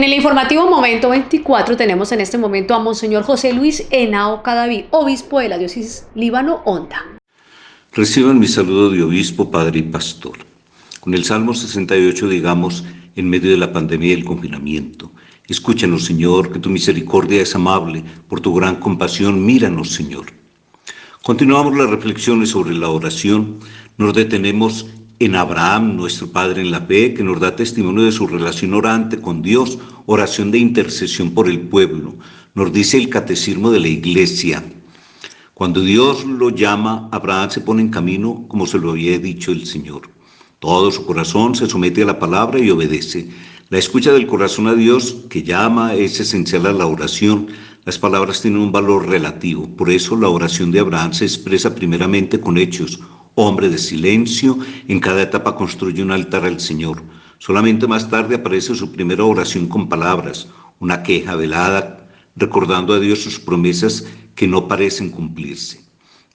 el informativo Momento 24 tenemos en este momento a Monseñor José Luis Henao Cadaví, obispo de la diócesis Líbano-Honda. Reciban mi saludo de obispo, padre y pastor. Con el Salmo 68 digamos, en medio de la pandemia y el confinamiento: escúchanos, Señor, que tu misericordia es amable, por tu gran compasión, míranos, Señor. Continuamos las reflexiones sobre la oración. Nos detenemos en Abraham, nuestro padre en la fe, que nos da testimonio de su relación orante con Dios, oración de intercesión por el pueblo. Nos dice el catecismo de la Iglesia: cuando Dios lo llama, Abraham se pone en camino como se lo había dicho el Señor. Todo su corazón se somete a la palabra y obedece. La escucha del corazón a Dios que llama es esencial a la oración. Las palabras tienen un valor relativo. Por eso la oración de Abraham se expresa primeramente con hechos. Hombre de silencio, en cada etapa construye un altar al Señor. Solamente más tarde aparece su primera oración con palabras, una queja velada, recordando a Dios sus promesas que no parecen cumplirse.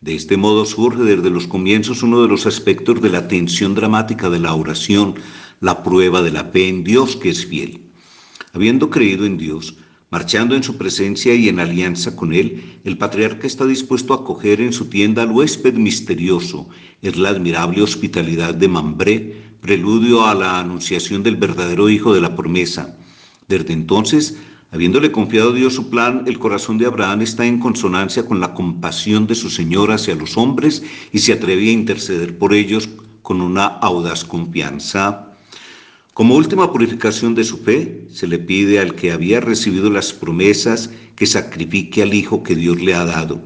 De este modo surge desde los comienzos uno de los aspectos de la tensión dramática de la oración, la prueba de la fe en Dios que es fiel. Habiendo creído en Dios, marchando en su presencia y en alianza con Él, el patriarca está dispuesto a acoger en su tienda al huésped misterioso. Es la admirable hospitalidad de Mambré, preludio a la anunciación del verdadero Hijo de la promesa. Desde entonces, habiéndole confiado Dios su plan, el corazón de Abraham está en consonancia con la compasión de su Señor hacia los hombres y se atreve a interceder por ellos con una audaz confianza. Como última purificación de su fe, se le pide al que había recibido las promesas que sacrifique al Hijo que Dios le ha dado.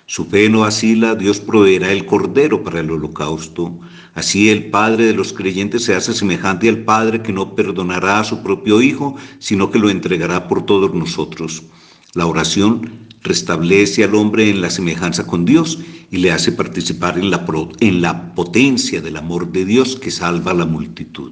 Su fe no vacila, Dios proveerá el cordero para el holocausto. Así el Padre de los creyentes se hace semejante al Padre que no perdonará a su propio Hijo, sino que lo entregará por todos nosotros. La oración restablece al hombre en la semejanza con Dios y le hace participar en la potencia del amor de Dios que salva a la multitud.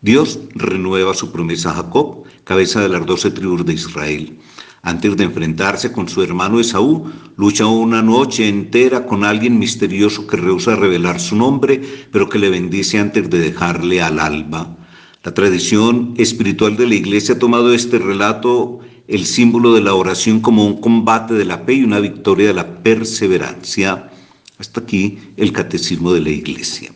Dios renueva su promesa a Jacob, cabeza de las 12 tribus de Israel. Antes de enfrentarse con su hermano Esaú, lucha una noche entera con alguien misterioso que rehúsa revelar su nombre, pero que le bendice antes de dejarle al alba. La tradición espiritual de la Iglesia ha tomado este relato, el símbolo de la oración, como un combate de la fe y una victoria de la perseverancia. Hasta aquí el catecismo de la Iglesia.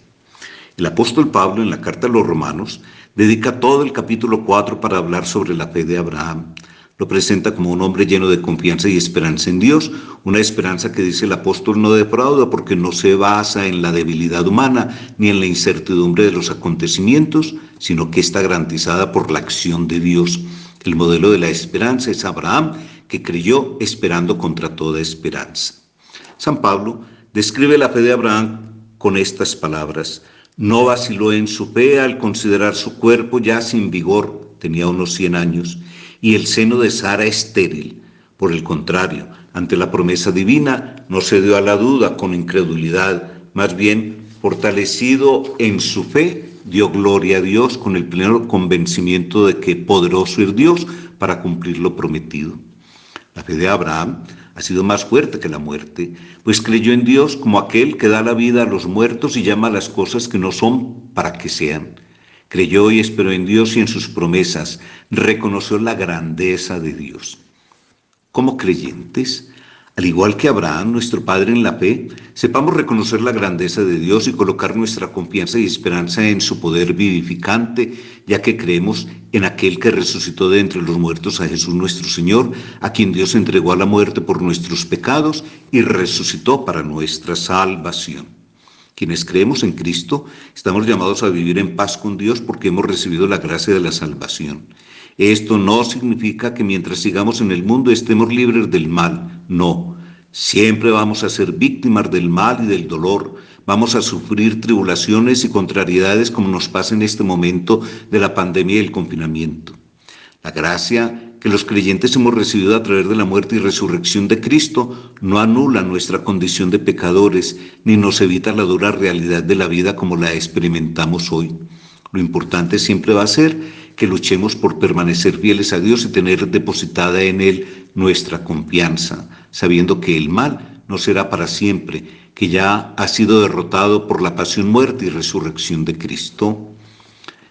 El apóstol Pablo, en la carta a los Romanos, dedica todo el capítulo 4 para hablar sobre la fe de Abraham. Lo presenta como un hombre lleno de confianza y esperanza en Dios, una esperanza que, dice el apóstol, no defrauda porque no se basa en la debilidad humana ni en la incertidumbre de los acontecimientos, sino que está garantizada por la acción de Dios. El modelo de la esperanza es Abraham, que creyó esperando contra toda esperanza. San Pablo describe la fe de Abraham con estas palabras: no vaciló en su fe al considerar su cuerpo ya sin vigor, tenía unos 100 años, y el seno de Sara estéril. Por el contrario, ante la promesa divina, no se dio a la duda con incredulidad, más bien, fortalecido en su fe, dio gloria a Dios con el pleno convencimiento de que poderoso es Dios para cumplir lo prometido. La fe de Abraham ha sido más fuerte que la muerte, pues creyó en Dios como aquel que da la vida a los muertos y llama a las cosas que no son para que sean. Creyó y esperó en Dios y en sus promesas, reconoció la grandeza de Dios. Como creyentes, al igual que Abraham, nuestro padre en la fe, sepamos reconocer la grandeza de Dios y colocar nuestra confianza y esperanza en su poder vivificante, ya que creemos en aquel que resucitó de entre los muertos a Jesús nuestro Señor, a quien Dios entregó a la muerte por nuestros pecados y resucitó para nuestra salvación. Quienes creemos en Cristo, estamos llamados a vivir en paz con Dios porque hemos recibido la gracia de la salvación. Esto no significa que mientras sigamos en el mundo estemos libres del mal, no. Siempre vamos a ser víctimas del mal y del dolor. Vamos a sufrir tribulaciones y contrariedades como nos pasa en este momento de la pandemia y el confinamiento. La gracia que los creyentes hemos recibido a través de la muerte y resurrección de Cristo no anula nuestra condición de pecadores, ni nos evita la dura realidad de la vida como la experimentamos hoy. Lo importante siempre va a ser que luchemos por permanecer fieles a Dios y tener depositada en Él nuestra confianza, sabiendo que el mal no será para siempre, que ya ha sido derrotado por la pasión, muerte y resurrección de Cristo.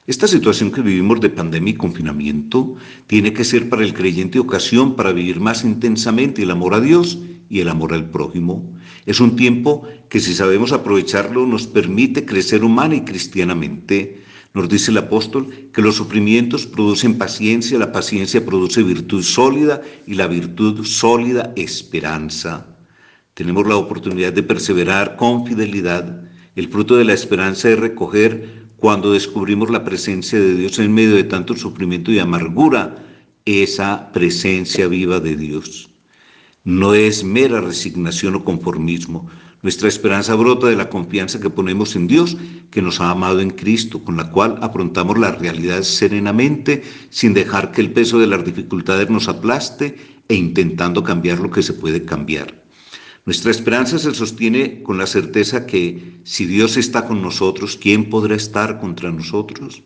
Esta situación que vivimos de pandemia y confinamiento tiene que ser para el creyente ocasión para vivir más intensamente el amor a Dios y el amor al prójimo. Es un tiempo que, si sabemos aprovecharlo, nos permite crecer humana y cristianamente. Nos dice el apóstol que los sufrimientos producen paciencia, la paciencia produce virtud sólida y la virtud sólida esperanza. Tenemos la oportunidad de perseverar con fidelidad. El fruto de la esperanza es recoger cuando descubrimos la presencia de Dios en medio de tanto sufrimiento y amargura, esa presencia viva de Dios. No es mera resignación o conformismo. Nuestra esperanza brota de la confianza que ponemos en Dios, que nos ha amado en Cristo, con la cual afrontamos las realidades serenamente, sin dejar que el peso de las dificultades nos aplaste e intentando cambiar lo que se puede cambiar. Nuestra esperanza se sostiene con la certeza que si Dios está con nosotros, ¿quién podrá estar contra nosotros?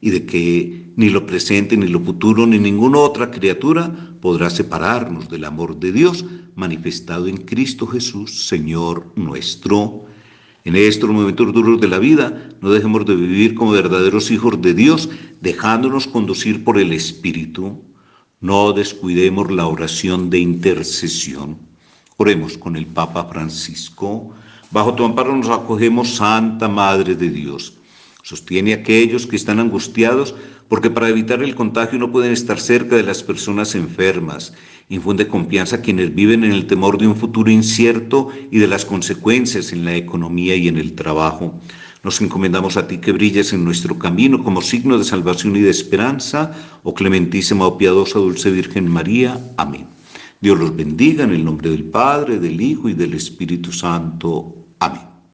Y de que ni lo presente, ni lo futuro, ni ninguna otra criatura podrá separarnos del amor de Dios manifestado en Cristo Jesús, Señor nuestro. En estos momentos duros de la vida, no dejemos de vivir como verdaderos hijos de Dios, dejándonos conducir por el Espíritu. No descuidemos la oración de intercesión. Oremos con el Papa Francisco. Bajo tu amparo nos acogemos, Santa Madre de Dios. Sostiene a aquellos que están angustiados porque para evitar el contagio no pueden estar cerca de las personas enfermas. Infunde confianza a quienes viven en el temor de un futuro incierto y de las consecuencias en la economía y en el trabajo. Nos encomendamos a ti que brilles en nuestro camino como signo de salvación y de esperanza. Oh clementísima, oh piadosa, dulce Virgen María. Amén. Dios los bendiga en el nombre del Padre, del Hijo y del Espíritu Santo. Amén.